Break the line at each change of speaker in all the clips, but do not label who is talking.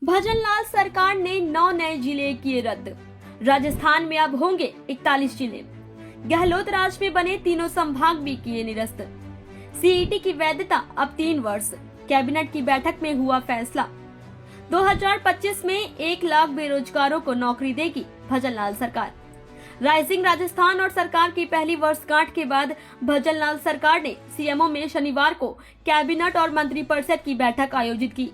भजनलाल सरकार ने 9 नए जिले किए रद्द। राजस्थान में अब होंगे 41 जिले। गहलोत राज में बने तीनों संभाग भी किए निरस्त। सीईटी की वैधता अब 3 वर्ष। कैबिनेट की बैठक में हुआ फैसला। 2025 में 1 लाख बेरोजगारों को नौकरी देगी भजनलाल सरकार। राइजिंग राजस्थान और सरकार की पहली वर्षगांठ के बाद भजनलाल सरकार ने सीएमओ में शनिवार को कैबिनेट और मंत्रिपरिषद की बैठक आयोजित की।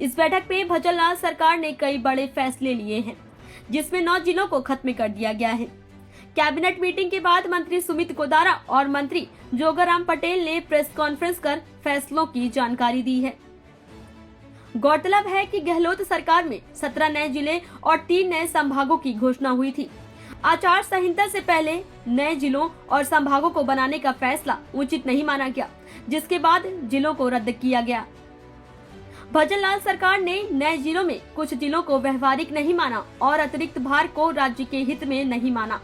इस बैठक में भजनलाल सरकार ने कई बड़े फैसले लिए हैं, जिसमें 9 जिलों को खत्म कर दिया गया है। कैबिनेट मीटिंग के बाद मंत्री सुमित कोदारा और मंत्री जोगाराम पटेल ने प्रेस कॉन्फ्रेंस कर फैसलों की जानकारी दी है। गौरतलब है कि गहलोत सरकार में 17 नए जिले और 3 नए संभागों की घोषणा हुई थी। आचार संहिता से पहले नए जिलों और संभागों को बनाने का फैसला उचित नहीं माना गया, जिसके बाद जिलों को रद्द किया गया। भजनलाल सरकार ने नए जिलों में कुछ जिलों को व्यवहारिक नहीं माना और अतिरिक्त भार को राज्य के हित में नहीं माना,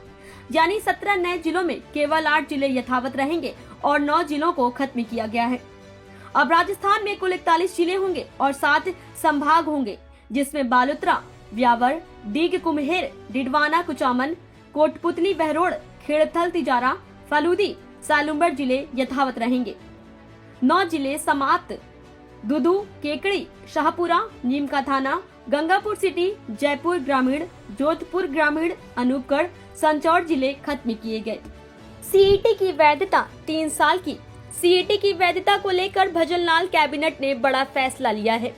यानी 17 नए जिलों में केवल 8 जिले यथावत रहेंगे और 9 जिलों को खत्म किया गया है। अब राजस्थान में कुल 41 जिले होंगे और 7 संभाग होंगे, जिसमें बालोतरा, ब्यावर, दीग कुम्हेर, डिडवाना कुचामन, कोटपुतली बहरोड़, खेड़थल तिजारा, फलूदी, सालुम्बर जिले यथावत रहेंगे। 9 जिले समाप्त। दुदू, केकड़ी, शाहपुरा, नीमका थाना, गंगापुर सिटी, जयपुर ग्रामीण, जोधपुर ग्रामीण, अनूपगढ़, संचौर जिले खत्म किए गए। सीईटी की वैधता 3 साल की। सीईटी की वैधता को लेकर भजनलाल कैबिनेट ने बड़ा फैसला लिया है।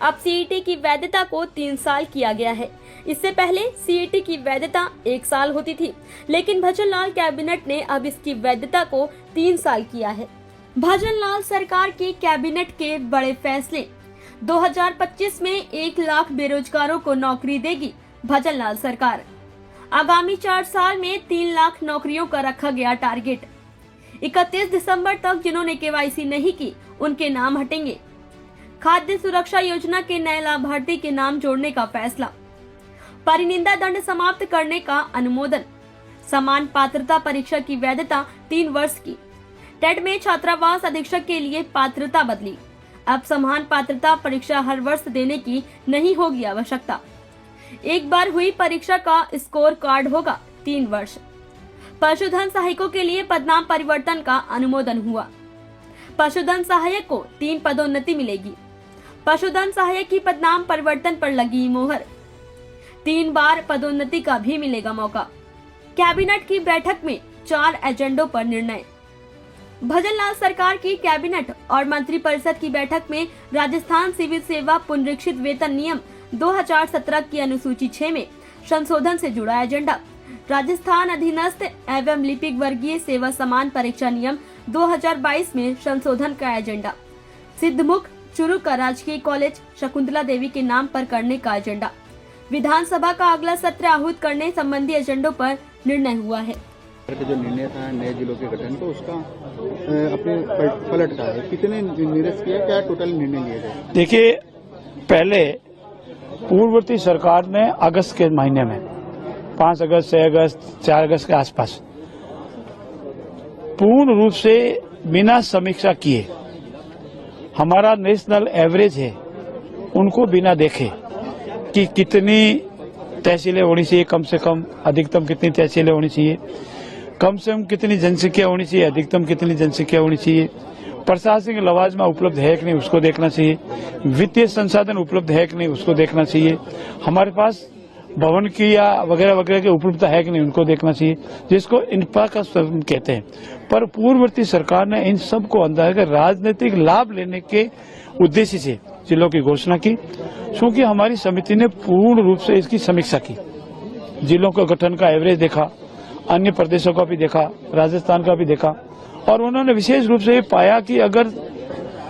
अब सीईटी की वैधता को 3 साल किया गया है। इससे पहले सीईटी की वैधता 1 साल होती थी, लेकिन भजनलाल कैबिनेट ने अब इसकी वैधता को 3 साल किया है। भजनलाल सरकार की कैबिनेट के बड़े फैसले। 2025 में 1 लाख बेरोजगारों को नौकरी देगी भजनलाल सरकार। आगामी 4 साल में 3 लाख नौकरियों का रखा गया टारगेट। 31 दिसंबर तक जिन्होंने केवाईसी नहीं की, उनके नाम हटेंगे। खाद्य सुरक्षा योजना के नए लाभार्थी के नाम जोड़ने का फैसला। परिनिंदा दंड समाप्त करने का अनुमोदन। समान पात्रता परीक्षा की वैधता 3 वर्ष की। टेट में छात्रावास अधीक्षक के लिए पात्रता बदली। अब समान पात्रता परीक्षा हर वर्ष देने की नहीं होगी आवश्यकता। एक बार हुई परीक्षा का स्कोर कार्ड होगा 3 वर्ष। पशुधन सहायकों के लिए पदनाम परिवर्तन का अनुमोदन हुआ। पशुधन सहायक को 3 पदोन्नति मिलेगी। पशुधन सहायक की पदनाम परिवर्तन पर लगी मोहर। 3 बार पदोन्नति का भी मिलेगा मौका। कैबिनेट की बैठक में 4 एजेंडों पर निर्णय। भजनलाल सरकार की कैबिनेट और मंत्रिपरिषद की बैठक में राजस्थान सिविल सेवा पुनरीक्षित वेतन नियम 2017 की अनुसूची 6 में संशोधन से जुड़ा एजेंडा। राजस्थान अधीनस्थ एवं लिपिक वर्गीय सेवा समान परीक्षा नियम 2022 में संशोधन का एजेंडा। सिद्धमुख चुरू का राजकीय कॉलेज शकुंतला देवी के नाम पर करने का एजेंडा। विधानसभा का अगला सत्र आहूत करने संबंधी एजेंडों पर निर्णय हुआ है।
जो निर्णय था नए जिलों के गठन को, उसका अपने पलट का है, कितने निरस्त किया, क्या टोटल निर्णय लिए गए?
देखिए, पहले पूर्ववर्ती सरकार ने अगस्त के महीने में 5 अगस्त, 6 अगस्त, 4 अगस्त के आसपास पूर्ण रूप से बिना समीक्षा किए हमारा नेशनल एवरेज है उनको बिना देखे कि कितनी तहसीलें होनी चाहिए, कम से कम अधिकतम कितनी तहसीलें होनी चाहिए, कम से कम कितनी जनसंख्या होनी चाहिए, अधिकतम कितनी जनसंख्या होनी चाहिए, प्रशासनिक लवाजमा उपलब्ध है कि नहीं उसको देखना चाहिए, वित्तीय संसाधन उपलब्ध है कि नहीं उसको देखना चाहिए, हमारे पास भवन की या वगैरह वगैरह की उपलब्धता है कि नहीं उनको देखना चाहिए, जिसको इंफ्रास्ट्रक्चर कहते हैं। पर पूर्ववर्ती सरकार ने इन सब को अंदर कर राजनीतिक लाभ लेने के उद्देश्य से जिलों की घोषणा की, क्योंकि हमारी समिति ने पूर्ण रूप से इसकी समीक्षा की। जिलों का गठन का एवरेज देखा, अन्य प्रदेशों का भी देखा, राजस्थान का भी देखा, और उन्होंने विशेष रूप से ये पाया कि अगर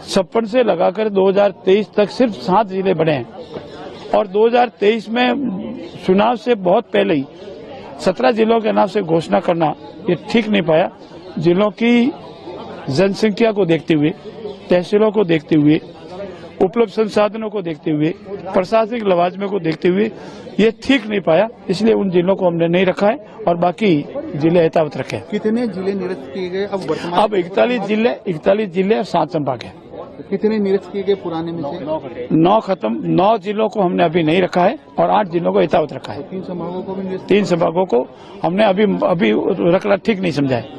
56 से लगाकर 2023 तक सिर्फ 7 जिले बने हैं और 2023 में चुनाव से बहुत पहले ही 17 जिलों के नाम से घोषणा करना ये ठीक नहीं पाया। जिलों की जनसंख्या को देखते हुए, तहसीलों को देखते हुए, उपलब्ध संसाधनों को देखते हुए, प्रशासनिक लवाजमे को देखते हुए ये ठीक नहीं पाया, इसलिए उन जिलों को हमने नहीं रखा है और बाकी जिले यथावत रखे हैं।
कितने जिले निरस्त किए गए अब वर्तमान?
अब 41 जिले और 7 संभाग है।
कितने निरस्त किए गए पुराने में से?
9 खत्म, 9 जिलों को हमने अभी नहीं रखा है और 8 जिलों को यथावत रखा है।
3 संभागों को भी निरस्त
3 संभागों को हमने अभी रखना ठीक नहीं समझा है।